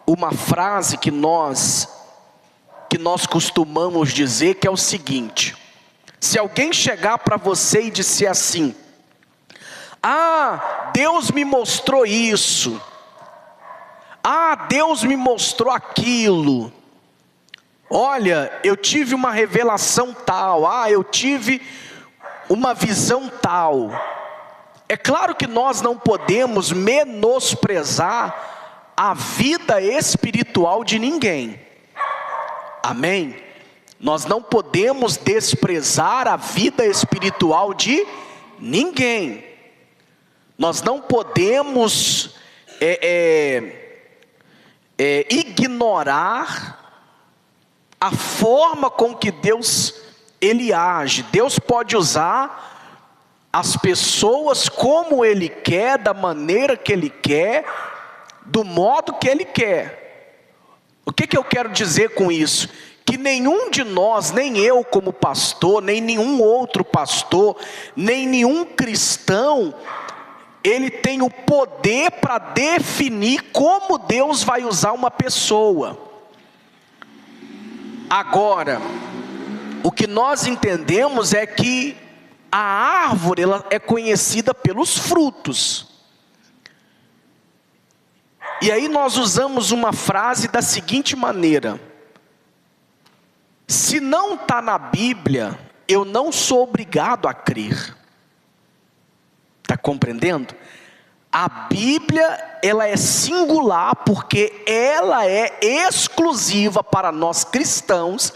uma frase que nós costumamos dizer, que é o seguinte: se alguém chegar para você e disser assim: ah, Deus me mostrou isso, ah, Deus me mostrou aquilo, olha, eu tive uma revelação tal, ah, eu tive uma visão tal. É claro que nós não podemos menosprezar a vida espiritual de ninguém, amém? Nós não podemos desprezar a vida espiritual de ninguém. Nós não podemos ignorar a forma com que Deus ele age. Deus pode usar as pessoas como Ele quer, da maneira que Ele quer, do modo que Ele quer. O que eu quero dizer com isso? Que nenhum de nós, nem eu como pastor, nem nenhum outro pastor, nem nenhum cristão, ele tem o poder para definir como Deus vai usar uma pessoa. Agora, o que nós entendemos é que a árvore ela é conhecida pelos frutos. E aí nós usamos uma frase da seguinte maneira: se não está na Bíblia, eu não sou obrigado a crer. Está compreendendo? A Bíblia ela é singular porque ela é exclusiva para nós cristãos,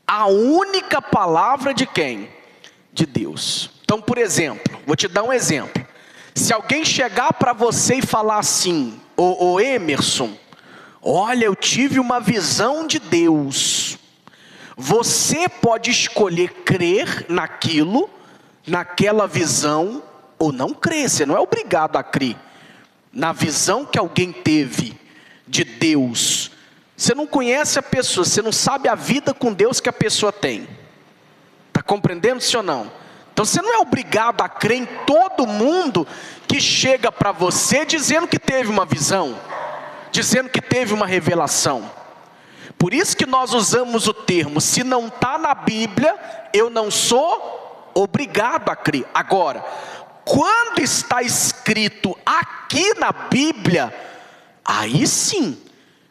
a única palavra de quem? De Deus. Então, por exemplo, vou te dar um exemplo. Se alguém chegar para você e falar assim: ô Emerson, olha, eu tive uma visão de Deus. Você pode escolher crer naquilo, naquela visão, ou não crer. Você não é obrigado a crer na visão que alguém teve de Deus. Você não conhece a pessoa, você não sabe a vida com Deus que a pessoa tem. Está compreendendo, sim ou não? Então você não é obrigado a crer em todo mundo que chega para você dizendo que teve uma visão, dizendo que teve uma revelação. Por isso que nós usamos o termo: se não está na Bíblia, eu não sou obrigado a crer. Agora, quando está escrito aqui na Bíblia, aí sim,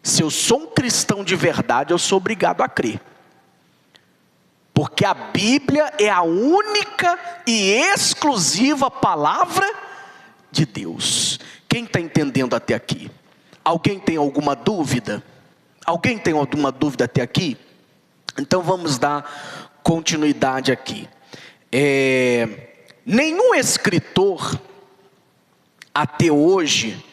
se eu sou um cristão de verdade, eu sou obrigado a crer. Porque a Bíblia é a única e exclusiva palavra de Deus. Quem está entendendo até aqui? Alguém tem alguma dúvida? Alguém tem alguma dúvida até aqui? Então vamos dar continuidade aqui. Nenhum escritor até hoje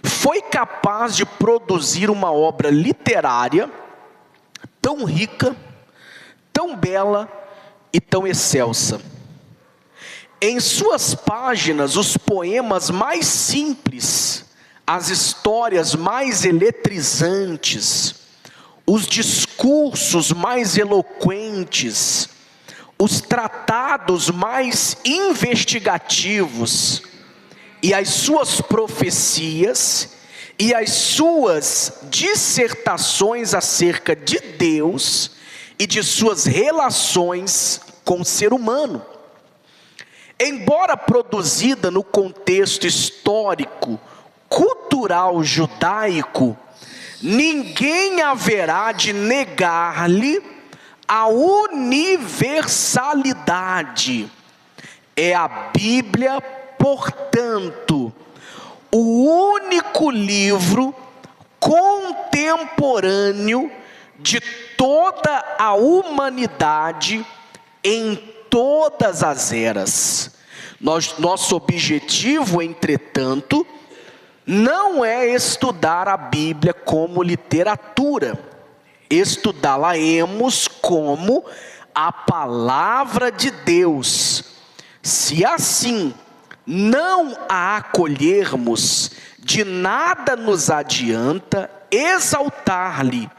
foi capaz de produzir uma obra literária tão rica, tão bela e tão excelsa. Em suas páginas, os poemas mais simples, as histórias mais eletrizantes, os discursos mais eloquentes, os tratados mais investigativos, e as suas profecias, e as suas dissertações acerca de Deus, e de suas relações com o ser humano. Embora produzida no contexto histórico, cultural judaico, ninguém haverá de negar-lhe a universalidade. É a Bíblia, portanto, o único livro contemporâneo de toda a humanidade em todas as eras. Nosso objetivo, entretanto, não é estudar a Bíblia como literatura. Estudá-la-emos como a palavra de Deus. Se assim não a acolhermos, de nada nos adianta exaltar-lhe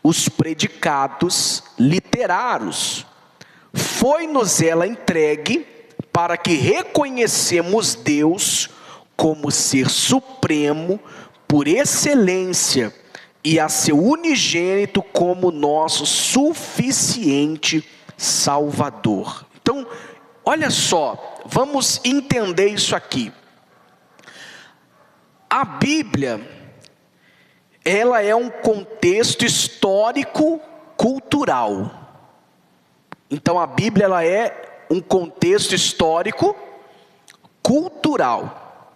os predicados literários. Foi-nos ela entregue para que reconhecemos Deus como ser supremo, por excelência e a seu unigênito como nosso suficiente Salvador. Então, olha só, vamos entender isso aqui. A Bíblia, ela é um contexto histórico, cultural. Então a Bíblia, ela é um contexto histórico, cultural.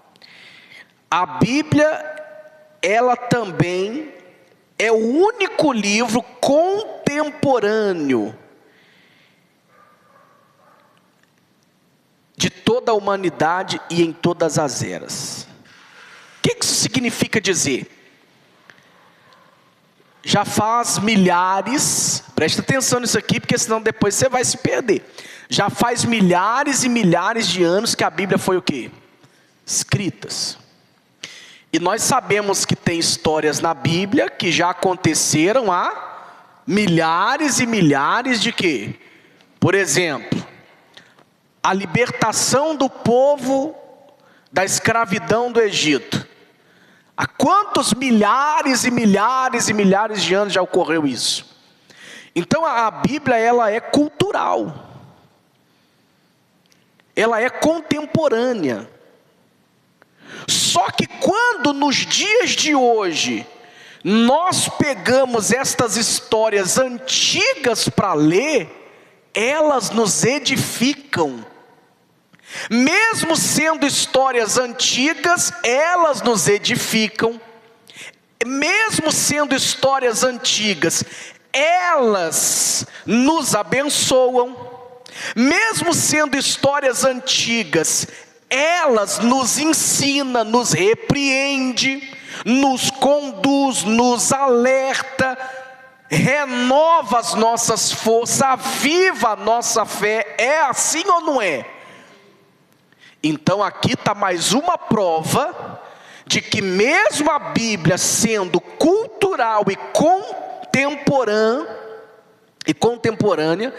A Bíblia, ela também é o único livro contemporâneo de toda a humanidade e em todas as eras. O que isso significa dizer? Já faz milhares, presta atenção nisso aqui, porque senão depois você vai se perder. Já faz milhares e milhares de anos que a Bíblia foi o quê? Escritas. E nós sabemos que tem histórias na Bíblia que já aconteceram há milhares e milhares de quê? Por exemplo, a libertação do povo da escravidão do Egito. Há quantos milhares e milhares e milhares de anos já ocorreu isso? Então a Bíblia, ela é cultural. Ela é contemporânea. Só que quando nos dias de hoje nós pegamos estas histórias antigas para ler, elas nos edificam. Mesmo sendo histórias antigas, elas nos edificam. Mesmo sendo histórias antigas, elas nos abençoam. Mesmo sendo histórias antigas, elas nos ensinam, nos repreende, nos conduz, nos alerta, renova as nossas forças, aviva a nossa fé. É assim ou não é? Então aqui está mais uma prova de que mesmo a Bíblia sendo cultural e contemporânea,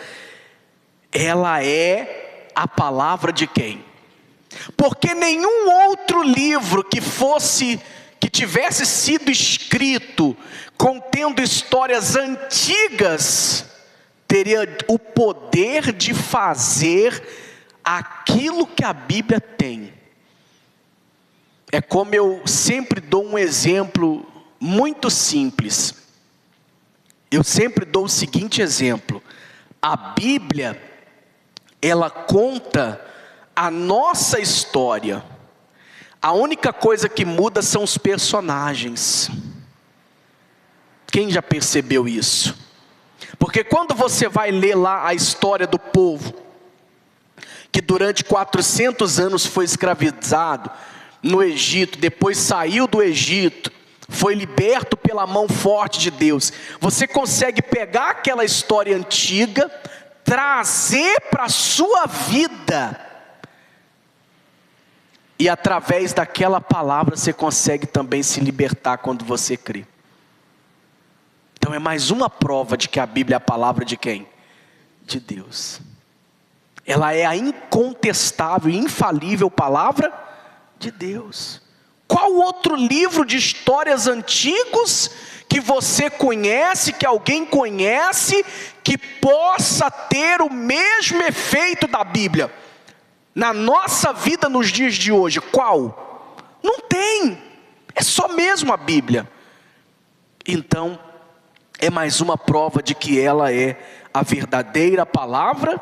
ela é a palavra de quem? Porque nenhum outro livro que tivesse sido escrito contendo histórias antigas teria o poder de fazer aquilo que a Bíblia tem. É como eu sempre dou um exemplo muito simples. Eu sempre dou o seguinte exemplo: a Bíblia, ela conta a nossa história. A única coisa que muda são os personagens. Quem já percebeu isso? Porque quando você vai ler lá a história do povo, que durante 400 anos foi escravizado no Egito, depois saiu do Egito, foi liberto pela mão forte de Deus. Você consegue pegar aquela história antiga, trazer para a sua vida, e através daquela palavra você consegue também se libertar quando você crê. Então é mais uma prova de que a Bíblia é a palavra de quem? De Deus. Ela é a incontestável e infalível palavra de Deus. Qual outro livro de histórias antigos que você conhece, que alguém conhece, que possa ter o mesmo efeito da Bíblia na nossa vida nos dias de hoje? Qual? Não tem. É só mesmo a Bíblia. Então, é mais uma prova de que ela é a verdadeira palavra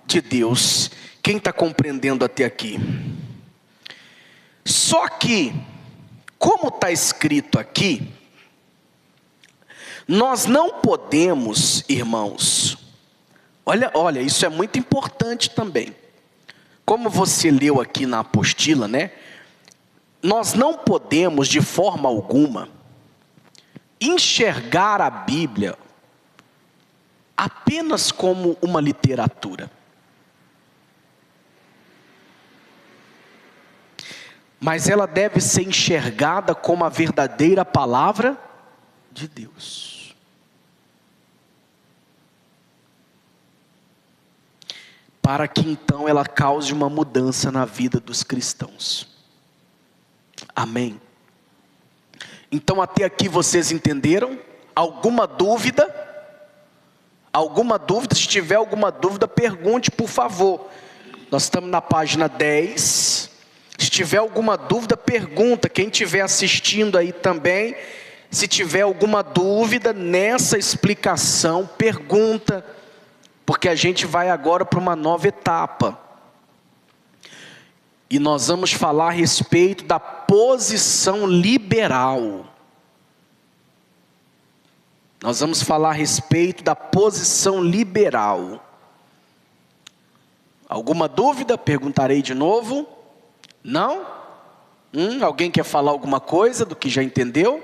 de Deus. Quem está compreendendo até aqui? Só que, como está escrito aqui, nós não podemos, irmãos, olha, isso é muito importante também. Como você leu aqui na apostila, né? Nós não podemos de forma alguma enxergar a Bíblia apenas como uma literatura. Mas ela deve ser enxergada como a verdadeira palavra de Deus. Para que então ela cause uma mudança na vida dos cristãos. Amém? Então até aqui vocês entenderam? Alguma dúvida? Alguma dúvida? Se tiver alguma dúvida, pergunte, por favor. Nós estamos na página 10. Se tiver alguma dúvida, pergunta. Quem estiver assistindo aí também, se tiver alguma dúvida nessa explicação, pergunta. Porque a gente vai agora para uma nova etapa. E nós vamos falar a respeito da posição liberal. Nós vamos falar a respeito da posição liberal. Alguma dúvida? Perguntarei de novo. Não? Alguém quer falar alguma coisa do que já entendeu?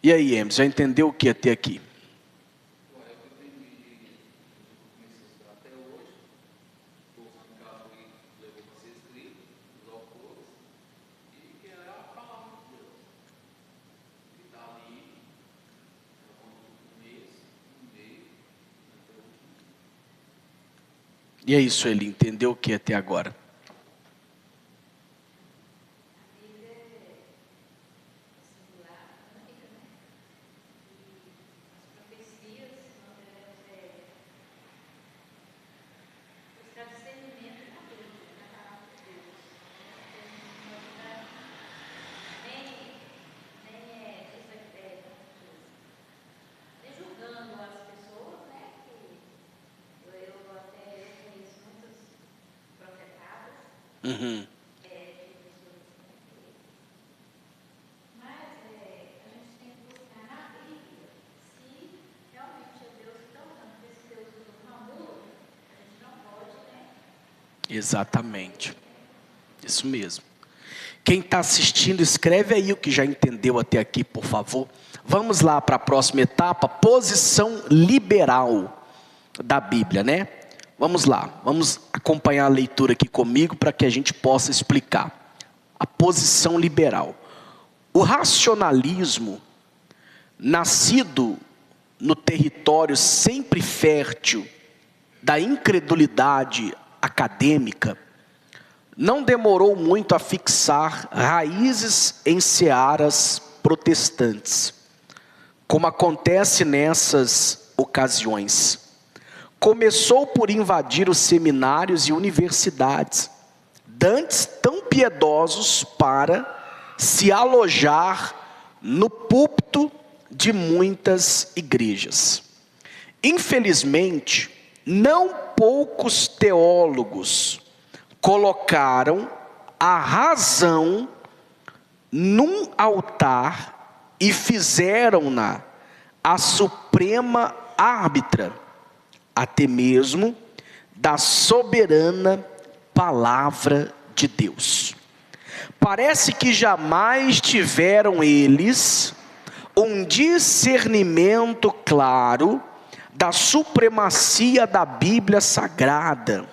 E aí, Emerson, já entendeu o que até aqui? E é isso, ele entendeu o que até agora? Uhum. Exatamente. Isso mesmo. Quem está assistindo, escreve aí o que já entendeu até aqui, por favor. Vamos lá para a próxima etapa, posição liberal da Bíblia, né? Vamos lá, vamos acompanhar a leitura aqui comigo para que a gente possa explicar. A posição liberal. O racionalismo, nascido no território sempre fértil da incredulidade acadêmica, não demorou muito a fixar raízes em searas protestantes, como acontece nessas ocasiões. Começou por invadir os seminários e universidades, dantes tão piedosos para se alojar no púlpito de muitas igrejas. Infelizmente, não poucos teólogos colocaram a razão num altar e fizeram-na a suprema árbitra, até mesmo da soberana palavra de Deus. Parece que jamais tiveram eles um discernimento claro da supremacia da Bíblia Sagrada,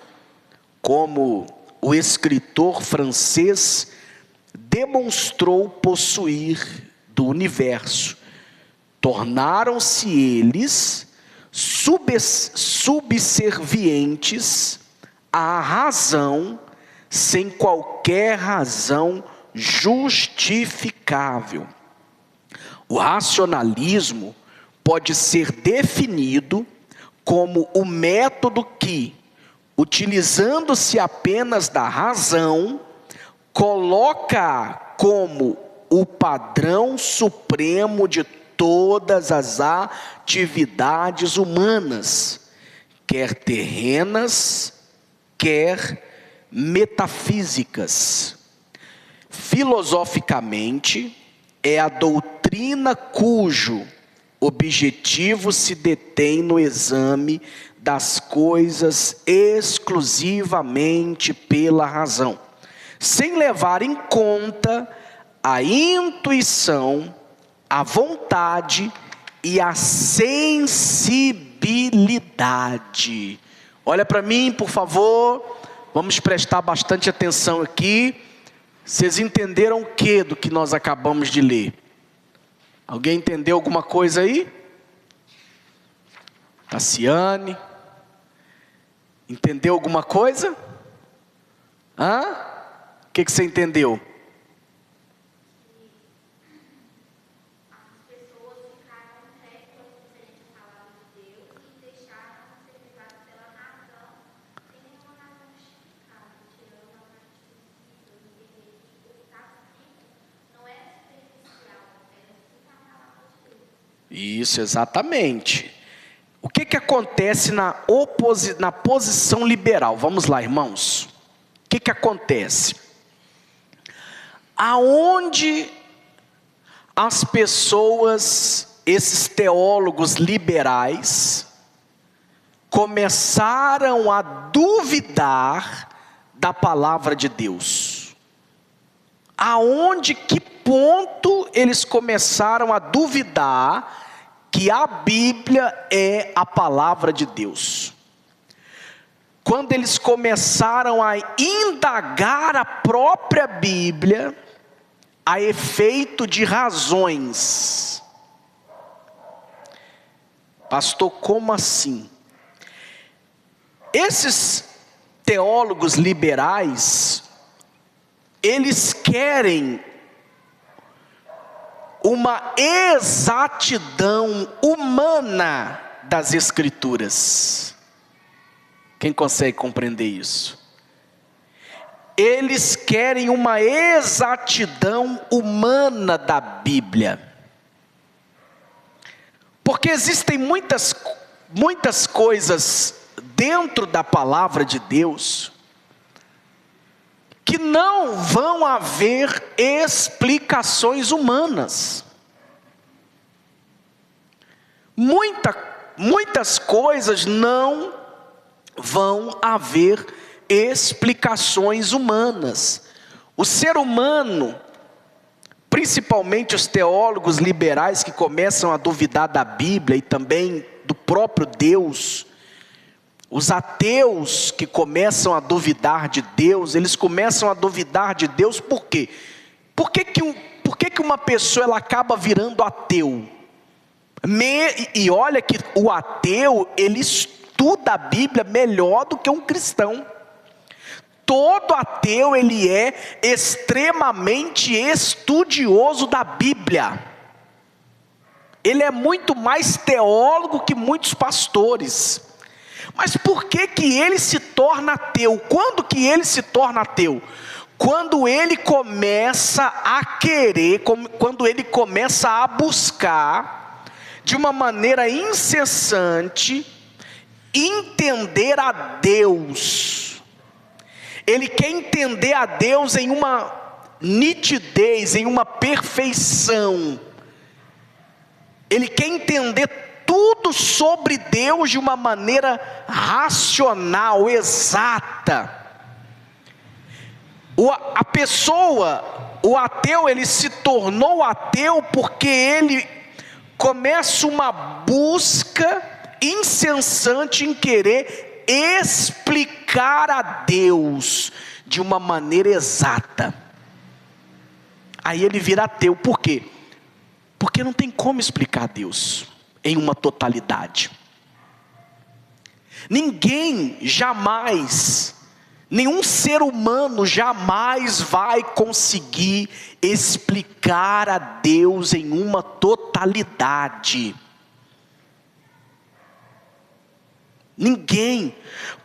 como o escritor francês demonstrou possuir do universo. Tornaram-se eles subservientes à razão, sem qualquer razão justificável. O racionalismo pode ser definido como o método que, utilizando-se apenas da razão, coloca como o padrão supremo de todas as atividades humanas, quer terrenas, quer metafísicas. Filosoficamente, é a doutrina cujo objetivo se detém no exame das coisas exclusivamente pela razão, sem levar em conta a intuição, a vontade e a sensibilidade. Olha para mim, por favor, vamos prestar bastante atenção aqui. Vocês entenderam o que do que nós acabamos de ler? Alguém entendeu alguma coisa aí? Tassiane? Entendeu alguma coisa? O que você entendeu? Isso, exatamente. O que acontece na posição liberal? Vamos lá, irmãos. O que acontece? Aonde as pessoas, esses teólogos liberais, começaram a duvidar da palavra de Deus? Aonde, que ponto eles começaram a duvidar que a Bíblia é a palavra de Deus? Quando eles começaram a indagar a própria Bíblia, a efeito de razões. Pastor, como assim? Esses teólogos liberais, eles querem uma exatidão humana das Escrituras. Quem consegue compreender isso? Eles querem uma exatidão humana da Bíblia. Porque existem muitas coisas dentro da palavra de Deus que não vão haver explicações humanas. Muitas coisas não vão haver explicações humanas. O ser humano, principalmente os teólogos liberais que começam a duvidar da Bíblia e também do próprio Deus, os ateus que começam a duvidar de Deus, eles começam a duvidar de Deus por quê? Por que uma pessoa ela acaba virando ateu? E olha que o ateu, ele estuda a Bíblia melhor do que um cristão. Todo ateu, ele é extremamente estudioso da Bíblia. Ele é muito mais teólogo que muitos pastores. Mas por que ele se torna ateu? Quando que ele se torna ateu? Quando ele começa a querer, quando ele começa a buscar, de uma maneira incessante, entender a Deus. Ele quer entender a Deus em uma nitidez, em uma perfeição. Ele quer entender tudo sobre Deus de uma maneira racional, exata. A pessoa, o ateu, ele se tornou ateu porque ele começa uma busca incessante em querer explicar a Deus de uma maneira exata. Aí ele vira ateu. Por quê? Porque não tem como explicar Deus em uma totalidade. Ninguém jamais, nenhum ser humano jamais vai conseguir explicar a Deus em uma totalidade. Ninguém.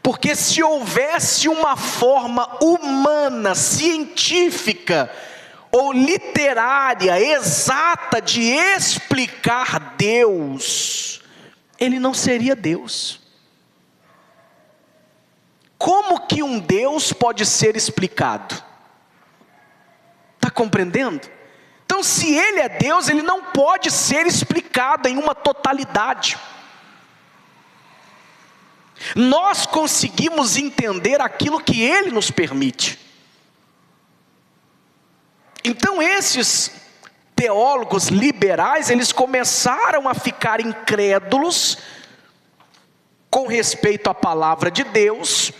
Porque se houvesse uma forma humana, científica ou literária, exata de explicar Deus, ele não seria Deus. Como que um Deus pode ser explicado? Está compreendendo? Então, se ele é Deus, ele não pode ser explicado em uma totalidade. Nós conseguimos entender aquilo que ele nos permite. Então esses teólogos liberais, eles começaram a ficar incrédulos com respeito à palavra de Deus,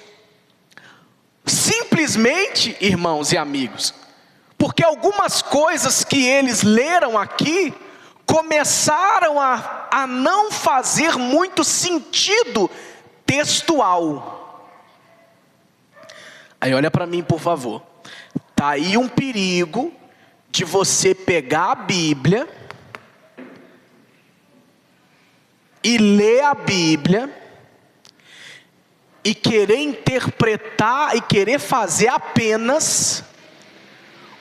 simplesmente, irmãos e amigos, porque algumas coisas que eles leram aqui, começaram a não fazer muito sentido textual. Aí olha para mim, por favor. Está aí um perigo de você pegar a Bíblia e ler a Bíblia e querer interpretar e querer fazer apenas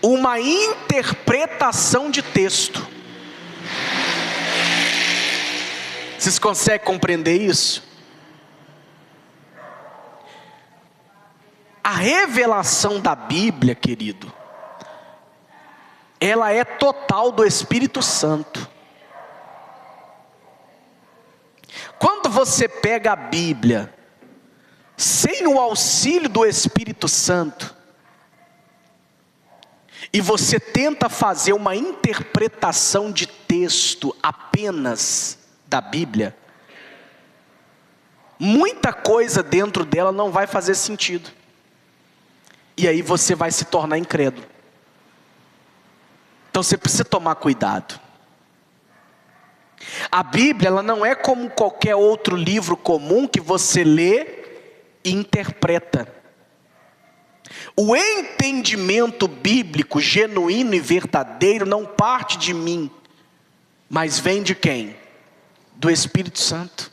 uma interpretação de texto. Vocês conseguem compreender isso? A revelação da Bíblia, querido, ela é total do Espírito Santo. Quando você pega a Bíblia sem o auxílio do Espírito Santo e você tenta fazer uma interpretação de texto apenas da Bíblia, muita coisa dentro dela não vai fazer sentido. E aí você vai se tornar incrédulo. Então você precisa tomar cuidado. A Bíblia, ela não é como qualquer outro livro comum que você lê e interpreta. O entendimento bíblico genuíno e verdadeiro não parte de mim, mas vem de quem? Do Espírito Santo.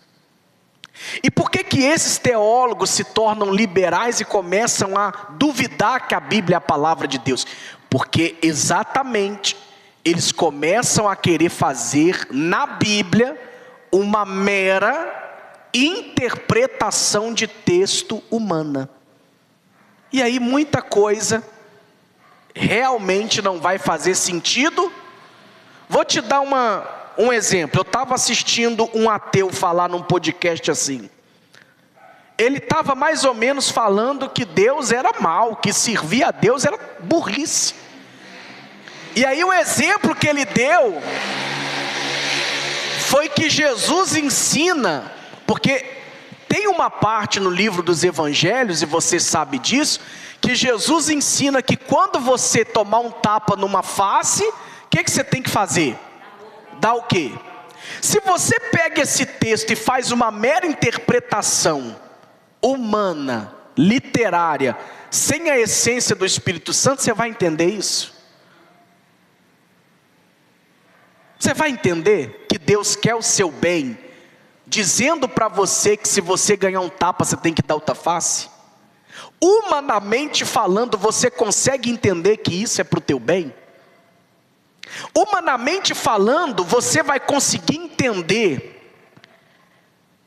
E por que esses teólogos se tornam liberais e começam a duvidar que a Bíblia é a palavra de Deus? Porque exatamente eles começam a querer fazer na Bíblia uma mera interpretação de texto humana. E aí muita coisa realmente não vai fazer sentido. Vou te dar um exemplo. Eu estava assistindo um ateu falar num podcast assim. Ele estava mais ou menos falando que Deus era mau, que servir a Deus era burrice. E aí o exemplo que ele deu foi que Jesus ensina, porque tem uma parte no livro dos evangelhos, e você sabe disso, que Jesus ensina que quando você tomar um tapa numa face, o que você tem que fazer? Dá o quê? Se você pega esse texto e faz uma mera interpretação humana, literária, sem a essência do Espírito Santo, você vai entender isso? Você vai entender que Deus quer o seu bem, dizendo para você que se você ganhar um tapa, você tem que dar outra face? Humanamente falando, você consegue entender que isso é para o teu bem? Humanamente falando, você vai conseguir entender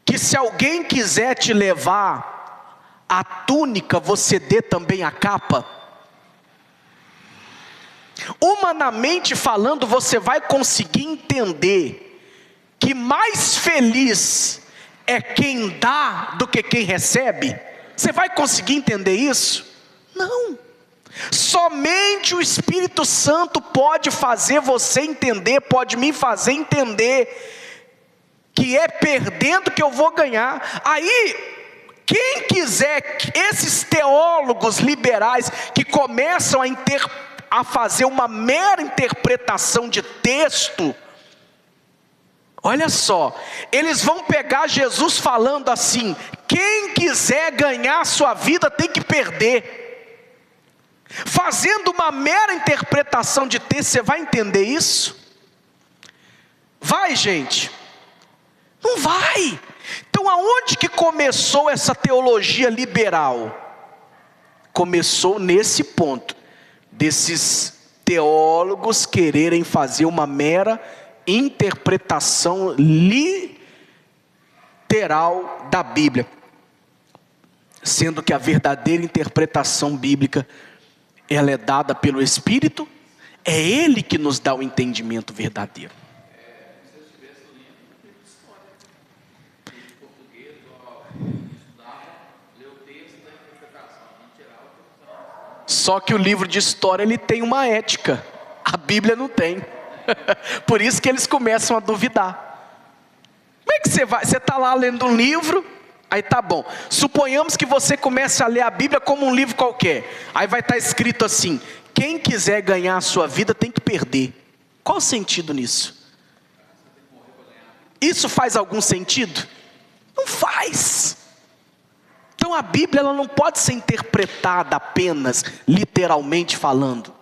que se alguém quiser te levar a túnica, você dê também a capa? Humanamente falando, você vai conseguir entender que mais feliz é quem dá do que quem recebe? Você vai conseguir entender isso? Não. Somente o Espírito Santo pode fazer você entender, pode me fazer entender que é perdendo que eu vou ganhar. Aí, quem quiser, esses teólogos liberais que começam a fazer uma mera interpretação de texto, olha só, eles vão pegar Jesus falando assim: quem quiser ganhar a sua vida tem que perder. Fazendo uma mera interpretação de texto, você vai entender isso? Vai, gente? Não vai. Então aonde que começou essa teologia liberal? Começou nesse ponto, desses teólogos quererem fazer uma mera interpretação literal da Bíblia, sendo que a verdadeira interpretação bíblica, ela é dada pelo Espírito, é Ele que nos dá o entendimento verdadeiro. Só que o livro de história, ele tem uma ética, a Bíblia não tem. Por isso que eles começam a duvidar. Como é que você vai? Você está lá lendo um livro, aí tá bom. Suponhamos que você comece a ler a Bíblia como um livro qualquer. Aí vai estar escrito assim: quem quiser ganhar a sua vida tem que perder. Qual o sentido nisso? Isso faz algum sentido? Não faz. Então a Bíblia, ela não pode ser interpretada apenas literalmente falando.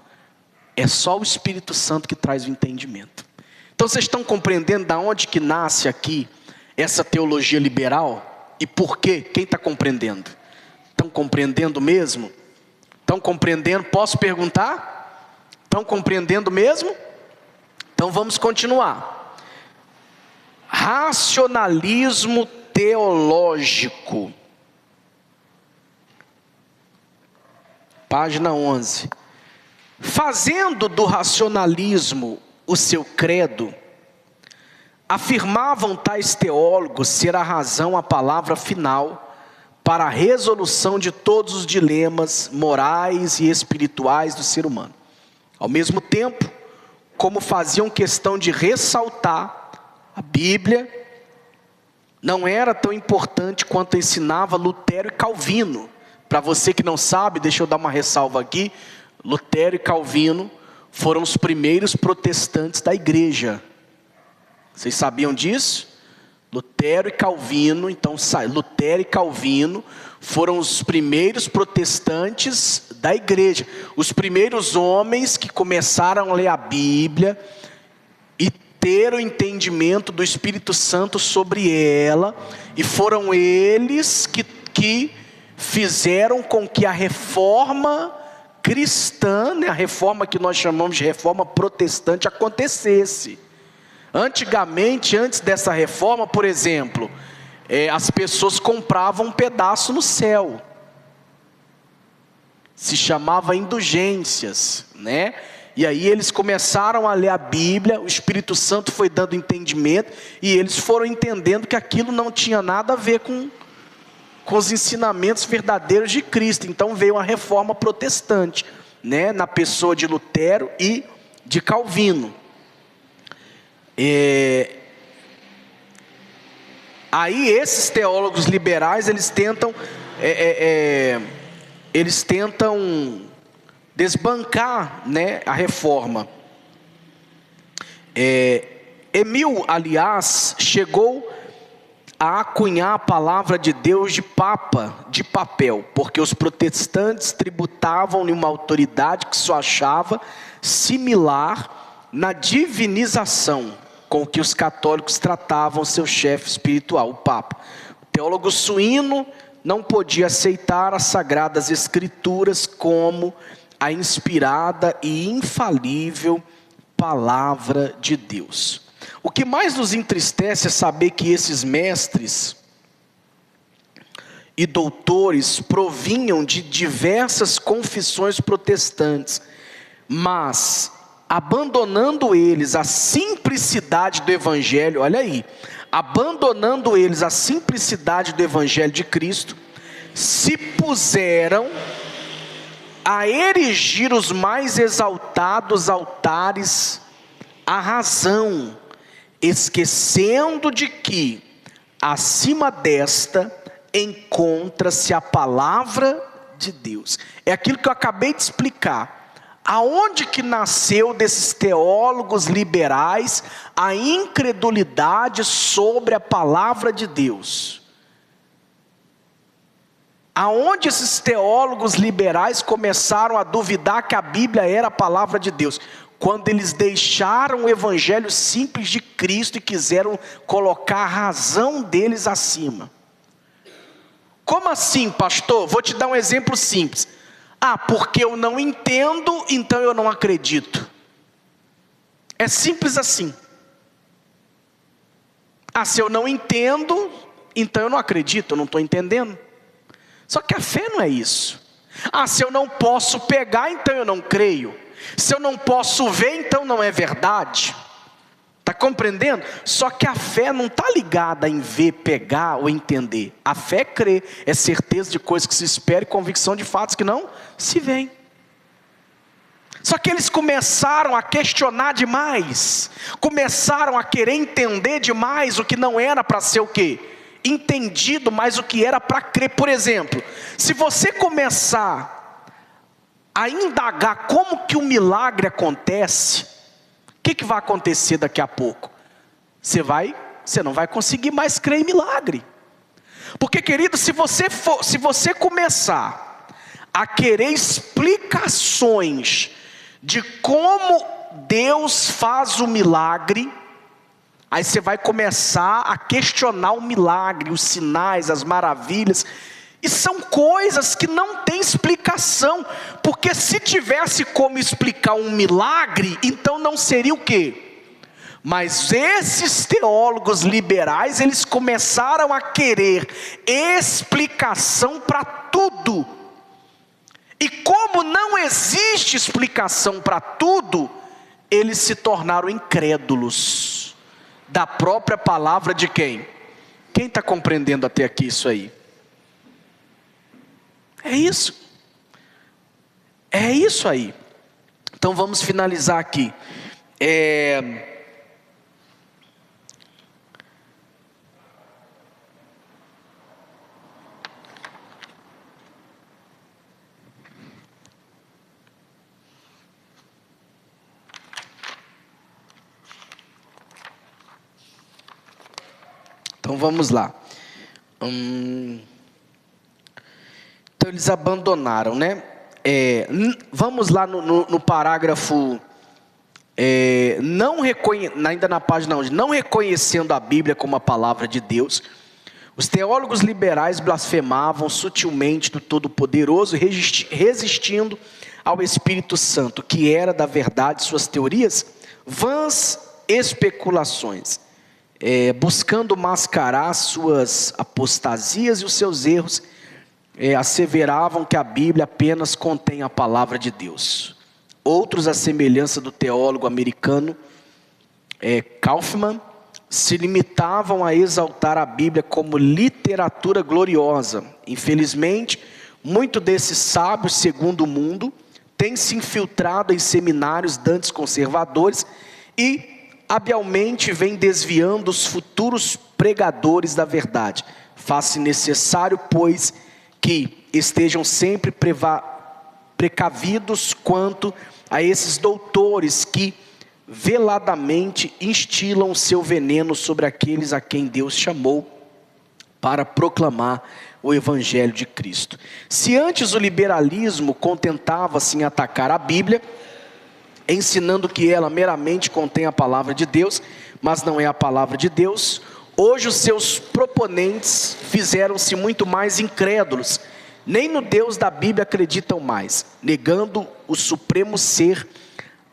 É só o Espírito Santo que traz o entendimento. Então vocês estão compreendendo de onde que nasce aqui essa teologia liberal? E por quê? Quem está compreendendo? Estão compreendendo mesmo? Estão compreendendo? Posso perguntar? Estão compreendendo mesmo? Então vamos continuar. Racionalismo teológico. Página 11. Fazendo do racionalismo o seu credo, afirmavam tais teólogos ser a razão a palavra final para a resolução de todos os dilemas morais e espirituais do ser humano. Ao mesmo tempo, como faziam questão de ressaltar, a Bíblia não era tão importante quanto ensinava Lutero e Calvino. Para você que não sabe, deixa eu dar uma ressalva aqui. Lutero e Calvino foram os primeiros protestantes da igreja. Vocês sabiam disso? Lutero e Calvino foram os primeiros protestantes da igreja. Os primeiros homens que começaram a ler a Bíblia e ter o entendimento do Espírito Santo sobre ela. E foram eles que fizeram com que a reforma cristã, né, a reforma que nós chamamos de reforma protestante, acontecesse. Antigamente, antes dessa reforma, por exemplo, as pessoas compravam um pedaço no céu. Se chamava indulgências, né? E aí eles começaram a ler a Bíblia, o Espírito Santo foi dando entendimento, e eles foram entendendo que aquilo não tinha nada a ver com os ensinamentos verdadeiros de Cristo. Então veio a reforma protestante, né? Na pessoa de Lutero e de Calvino. Aí esses teólogos liberais, eles tentam desbancar, né, a reforma. Emil, aliás, chegou a acunhar a palavra de Deus de papa, de papel, porque os protestantes tributavam-lhe uma autoridade que só achava similar na divinização com que os católicos tratavam seu chefe espiritual, o Papa. O teólogo suíno não podia aceitar as sagradas escrituras como a inspirada e infalível palavra de Deus. O que mais nos entristece é saber que esses mestres e doutores provinham de diversas confissões protestantes, mas abandonando eles a simplicidade do Evangelho, olha aí, abandonando eles a simplicidade do Evangelho de Cristo, se puseram a erigir os mais exaltados altares à razão, esquecendo de que, acima desta, encontra-se a palavra de Deus. É aquilo que eu acabei de explicar. Aonde que nasceu desses teólogos liberais a incredulidade sobre a palavra de Deus? Aonde esses teólogos liberais começaram a duvidar que a Bíblia era a palavra de Deus? Quando eles deixaram o evangelho simples de Cristo e quiseram colocar a razão deles acima. Como assim, pastor? Vou te dar um exemplo simples. Porque eu não entendo, então eu não acredito. É simples assim. Se eu não entendo, então eu não acredito, eu não estou entendendo. Só que a fé não é isso. Se eu não posso pegar, então eu não creio. Se eu não posso ver, então não é verdade. Está compreendendo? Só que a fé não está ligada em ver, pegar ou entender. A fé é crer, é certeza de coisas que se espera e convicção de fatos que não se veem. Só que eles começaram a questionar demais, começaram a querer entender demais o que não era para ser o quê? Entendido, mas o que era para crer. Por exemplo, se você começar a indagar como que o milagre acontece, o que vai acontecer daqui a pouco? Você não vai conseguir mais crer em milagre. Porque, querido, se você começar a querer explicações de como Deus faz o milagre, aí você vai começar a questionar o milagre, os sinais, as maravilhas. E são coisas que não têm explicação, porque se tivesse como explicar um milagre, então não seria o quê? Mas esses teólogos liberais, eles começaram a querer explicação para tudo. E como não existe explicação para tudo, eles se tornaram incrédulos da própria palavra de quem? Quem está compreendendo até aqui isso aí? É isso. É isso aí. Então vamos finalizar aqui. Então vamos lá. Então eles abandonaram, né? Vamos lá no parágrafo, ainda na página 11, não reconhecendo a Bíblia como a palavra de Deus, os teólogos liberais blasfemavam sutilmente do Todo-Poderoso, resistindo ao Espírito Santo, que era da verdade suas teorias, vãs especulações, buscando mascarar suas apostasias e os seus erros, asseveravam que a Bíblia apenas contém a palavra de Deus. Outros, à semelhança do teólogo americano Kaufman, se limitavam a exaltar a Bíblia como literatura gloriosa. Infelizmente, muitos desses sábios segundo o mundo têm se infiltrado em seminários dantes conservadores e habilmente vêm desviando os futuros pregadores da verdade. Faz-se necessário, pois, que estejam sempre precavidos quanto a esses doutores que veladamente instilam o seu veneno sobre aqueles a quem Deus chamou para proclamar o Evangelho de Cristo. Se antes o liberalismo contentava-se em atacar a Bíblia, ensinando que ela meramente contém a palavra de Deus, mas não é a palavra de Deus, hoje os seus proponentes fizeram-se muito mais incrédulos. Nem no Deus da Bíblia acreditam mais, negando o supremo ser,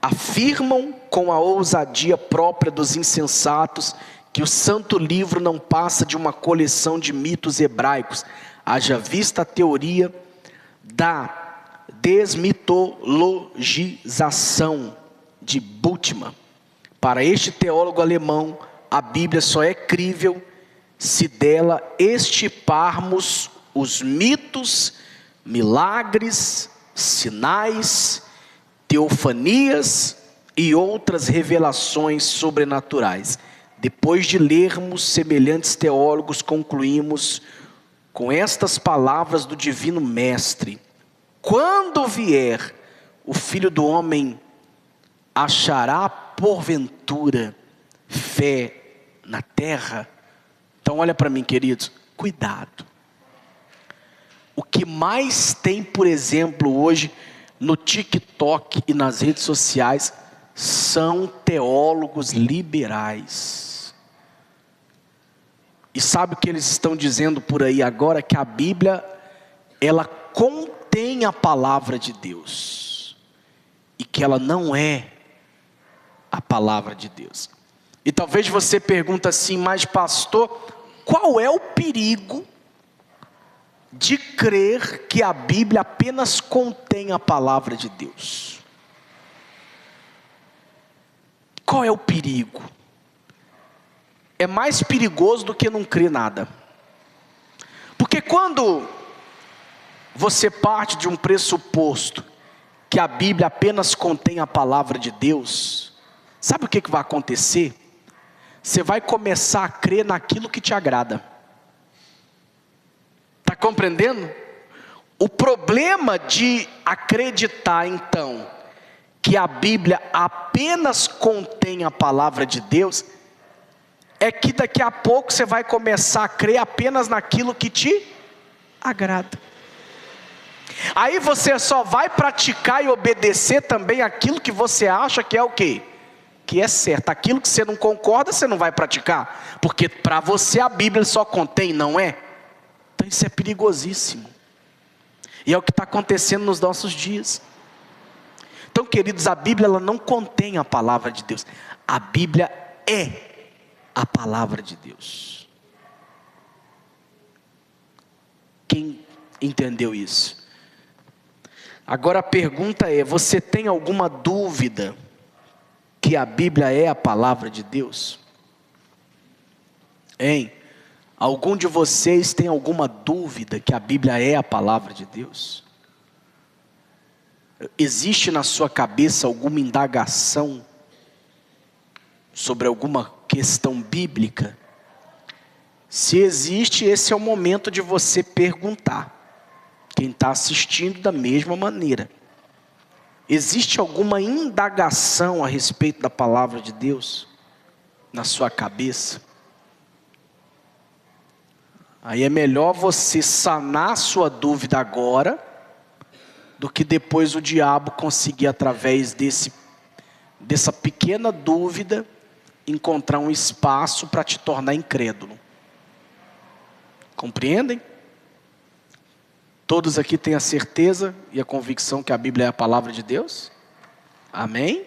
afirmam com a ousadia própria dos insensatos que o santo livro não passa de uma coleção de mitos hebraicos, haja vista a teoria da desmitologização de Bultmann. Para este teólogo alemão, a Bíblia só é crível se dela extirparmos os mitos, milagres, sinais, teofanias e outras revelações sobrenaturais. Depois de lermos semelhantes teólogos, concluímos com estas palavras do Divino Mestre: quando vier o Filho do Homem, achará porventura fé na terra? Então olha para mim, queridos, cuidado. O que mais tem, por exemplo, hoje no TikTok e nas redes sociais são teólogos liberais. E sabe o que eles estão dizendo por aí agora? Que a Bíblia, ela contém a palavra de Deus e que ela não é a palavra de Deus. E talvez você pergunte assim: mas pastor, qual é o perigo de crer que a Bíblia apenas contém a palavra de Deus? Qual é o perigo? É mais perigoso do que não crer nada. Porque quando você parte de um pressuposto que a Bíblia apenas contém a palavra de Deus, sabe o que vai acontecer? Você vai começar a crer naquilo que te agrada. Está compreendendo? O problema de acreditar então que a Bíblia apenas contém a palavra de Deus é que daqui a pouco você vai começar a crer apenas naquilo que te agrada. Aí você só vai praticar e obedecer também aquilo que você acha que é o quê? Que é certo. Aquilo que você não concorda, você não vai praticar, porque para você a Bíblia só contém, não é? Então isso é perigosíssimo. E é o que está acontecendo nos nossos dias. Então, queridos, a Bíblia ela não contém a palavra de Deus. A Bíblia é a palavra de Deus. Quem entendeu isso? Agora a pergunta é: você tem alguma dúvida que a Bíblia é a palavra de Deus? Hein? Algum de vocês tem alguma dúvida que a Bíblia é a palavra de Deus? Existe na sua cabeça alguma indagação sobre alguma questão bíblica? Se existe, esse é o momento de você perguntar. Quem está assistindo da mesma maneira. Existe alguma indagação a respeito da palavra de Deus na sua cabeça? Aí é melhor você sanar sua dúvida agora, do que depois o diabo conseguir, através dessa pequena dúvida, encontrar um espaço para te tornar incrédulo. Compreendem? Todos aqui têm a certeza e a convicção que a Bíblia é a palavra de Deus? Amém?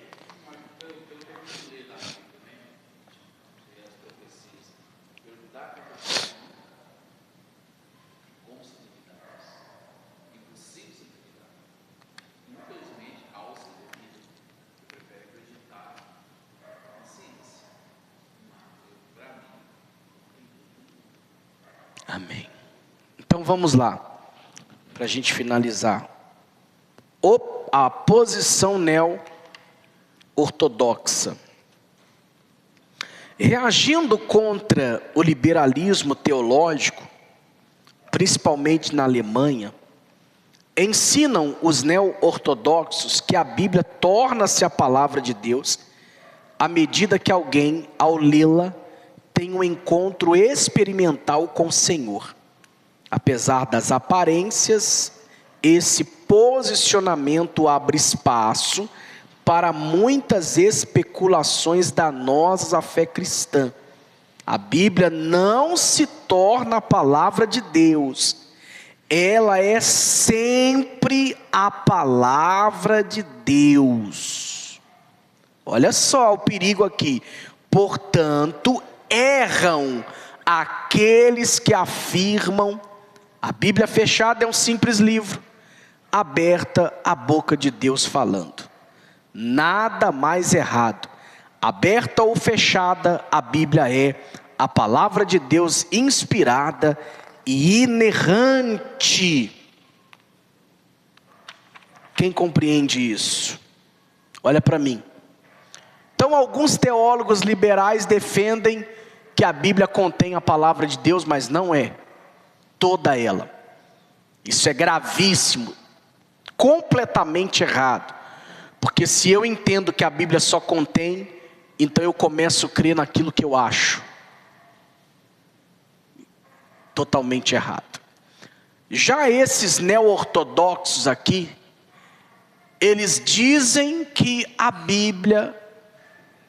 Amém. Então vamos lá. Para a gente finalizar, a posição neo-ortodoxa. Reagindo contra o liberalismo teológico, principalmente na Alemanha, ensinam os neo-ortodoxos que a Bíblia torna-se a palavra de Deus à medida que alguém, ao lê-la, tem um encontro experimental com o Senhor. Apesar das aparências, esse posicionamento abre espaço para muitas especulações danosas à fé cristã. A Bíblia não se torna a palavra de Deus. Ela é sempre a palavra de Deus. Olha só o perigo aqui. Portanto, erram aqueles que afirmam. A Bíblia fechada é um simples livro, aberta a boca de Deus falando. Nada mais errado. Aberta ou fechada, a Bíblia é a palavra de Deus inspirada e inerrante. Quem compreende isso? Olha para mim. Então, alguns teólogos liberais defendem que a Bíblia contém a palavra de Deus, mas não é toda ela. Isso é gravíssimo, completamente errado. Porque se eu entendo que a Bíblia só contém, então eu começo a crer naquilo que eu acho. Totalmente errado. Já esses neo-ortodoxos aqui, eles dizem que a Bíblia,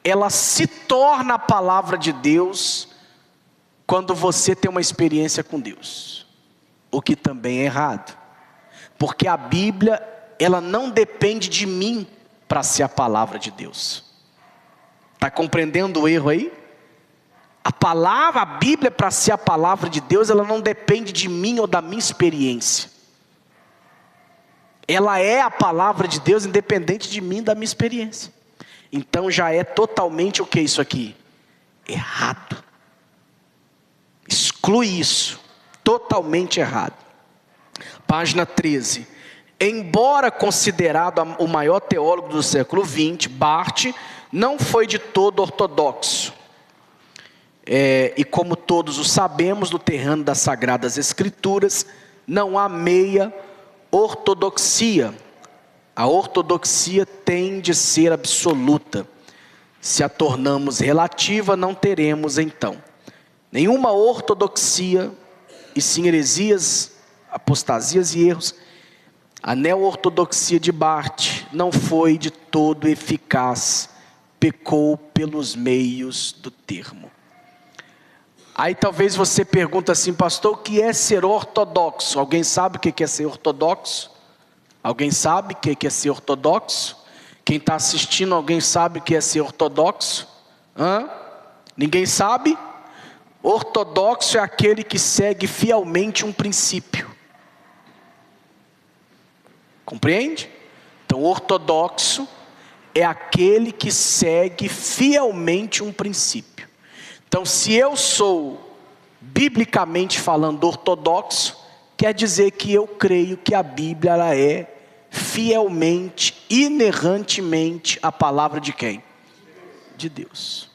ela se torna a palavra de Deus quando você tem uma experiência com Deus. O que também é errado. Porque a Bíblia, ela não depende de mim para ser a palavra de Deus. Está compreendendo o erro aí? A Bíblia, para ser a palavra de Deus, ela não depende de mim ou da minha experiência. Ela é a palavra de Deus independente de mim e da minha experiência. Então já é totalmente o que isso aqui? Errado. Exclui isso. Totalmente errado. Página 13. Embora considerado o maior teólogo do século XX, Barth não foi de todo ortodoxo. E como todos o sabemos, no terreno das Sagradas Escrituras, não há meia ortodoxia. A ortodoxia tem de ser absoluta. Se a tornamos relativa, não teremos então nenhuma ortodoxia, e sim heresias, apostasias e erros. A neo-ortodoxia de Barth não foi de todo eficaz, pecou pelos meios do termo. Aí talvez você pergunta assim: pastor, o que é ser ortodoxo? Alguém sabe o que é ser ortodoxo? Alguém sabe o que é ser ortodoxo? Quem está assistindo, alguém sabe o que é ser ortodoxo? Ninguém sabe? Ortodoxo é aquele que segue fielmente um princípio. Compreende? Então, ortodoxo é aquele que segue fielmente um princípio. Então, se eu sou, biblicamente falando, ortodoxo, quer dizer que eu creio que a Bíblia ela é fielmente, inerrantemente a palavra de quem? De Deus.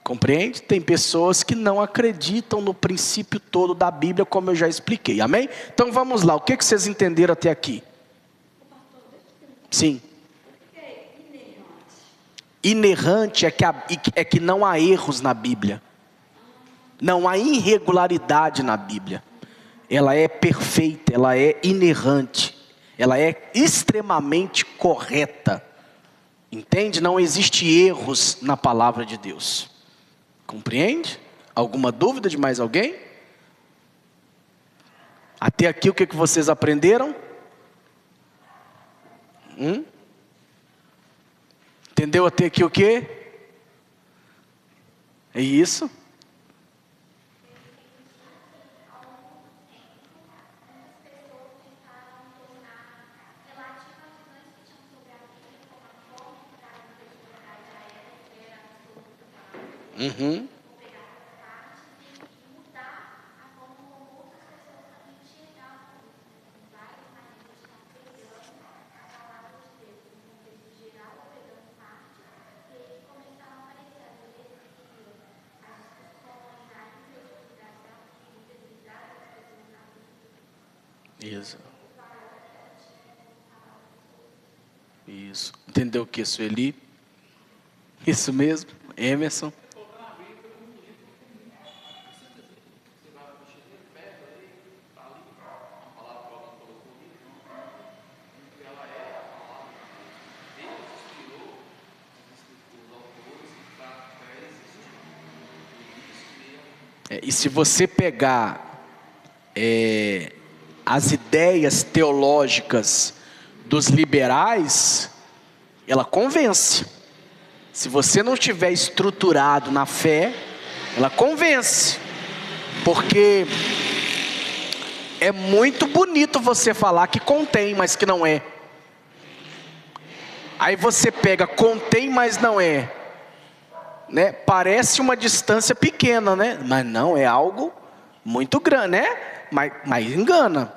Compreende? Tem pessoas que não acreditam no princípio todo da Bíblia, como eu já expliquei, amém? Então vamos lá, o que vocês entenderam até aqui? Sim. Inerrante é que não há erros na Bíblia. Não há irregularidade na Bíblia. Ela é perfeita, ela é inerrante. Ela é extremamente correta. Entende? Não existe erros na palavra de Deus. Compreende? Alguma dúvida de mais alguém? Até aqui o que vocês aprenderam? Entendeu até aqui o quê? É isso? Isso. Isso. Entendeu o que, Sueli? Isso mesmo, Emerson. E se você pegar as ideias teológicas dos liberais, ela convence. Se você não estiver estruturado na fé, ela convence. Porque é muito bonito você falar que contém, mas que não é. Aí você pega contém, mas não é. Né? Parece uma distância pequena, né? Mas não, é algo muito grande, né? Mas engana.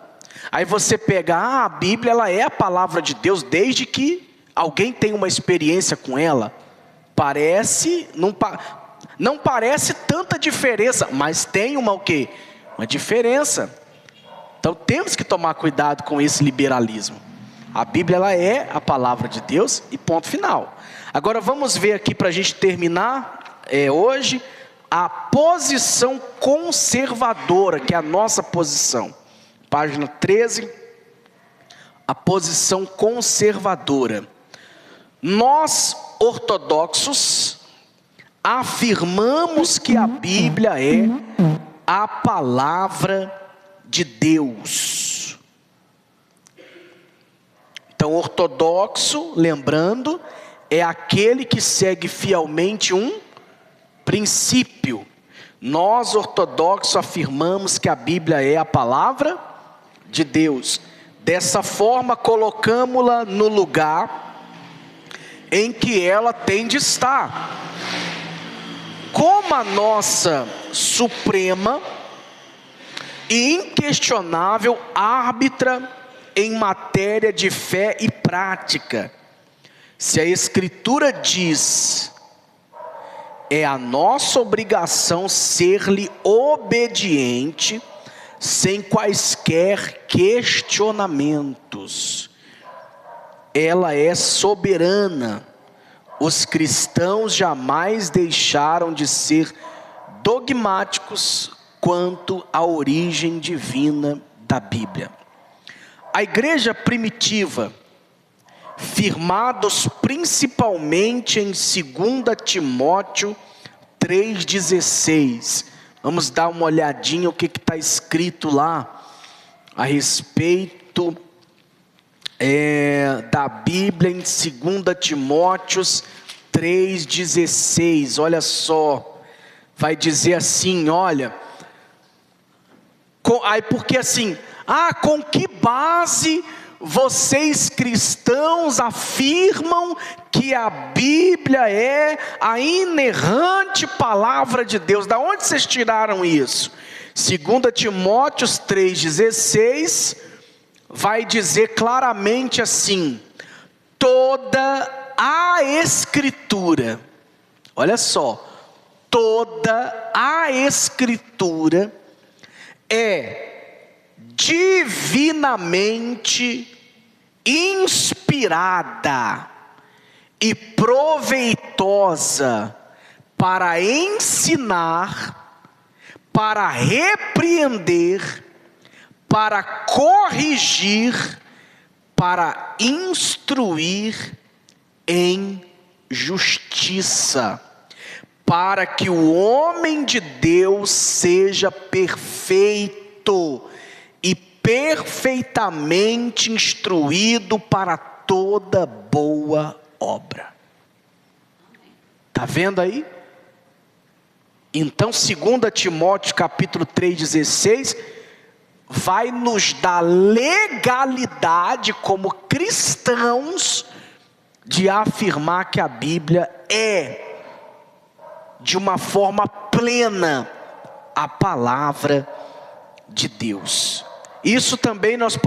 Aí você pega, a Bíblia ela é a palavra de Deus desde que alguém tenha uma experiência com ela. Parece, não parece tanta diferença, mas tem o quê? Uma diferença. Então temos que tomar cuidado com esse liberalismo. A Bíblia ela é a palavra de Deus e ponto final. Agora vamos ver aqui para a gente terminar hoje a posição conservadora, que é a nossa posição. Página 13, a posição conservadora. Nós, ortodoxos, afirmamos que a Bíblia é a palavra de Deus. Então, ortodoxo, lembrando, é aquele que segue fielmente um princípio. Nós, ortodoxos, afirmamos que a Bíblia é a palavra de Deus. Dessa forma, colocamos-la no lugar em que ela tem de estar. Como a nossa suprema e inquestionável árbitra em matéria de fé e prática. Se a Escritura diz, é a nossa obrigação ser-lhe obediente, sem quaisquer questionamentos. Ela é soberana. Os cristãos jamais deixaram de ser dogmáticos quanto à origem divina da Bíblia. A igreja primitiva, firmados principalmente em 2 Timóteo 3,16. Vamos dar uma olhadinha o que está escrito lá a respeito da Bíblia em 2 Timóteo 3,16, olha só, vai dizer assim, olha, aí porque assim, com que base vocês cristãos afirmam que a Bíblia é a inerrante palavra de Deus? Da onde vocês tiraram isso? 2 Timóteo 3,16 vai dizer claramente assim: toda a Escritura, olha só, toda a Escritura é divinamente inspirada e proveitosa para ensinar, para repreender, para corrigir, para instruir em justiça, para que o homem de Deus seja perfeito e perfeitamente instruído para toda boa obra. Está vendo aí? Então 2 Timóteo capítulo 3,16 vai nos dar legalidade como cristãos de afirmar que a Bíblia é, de uma forma plena, a palavra de Deus. Isso também nós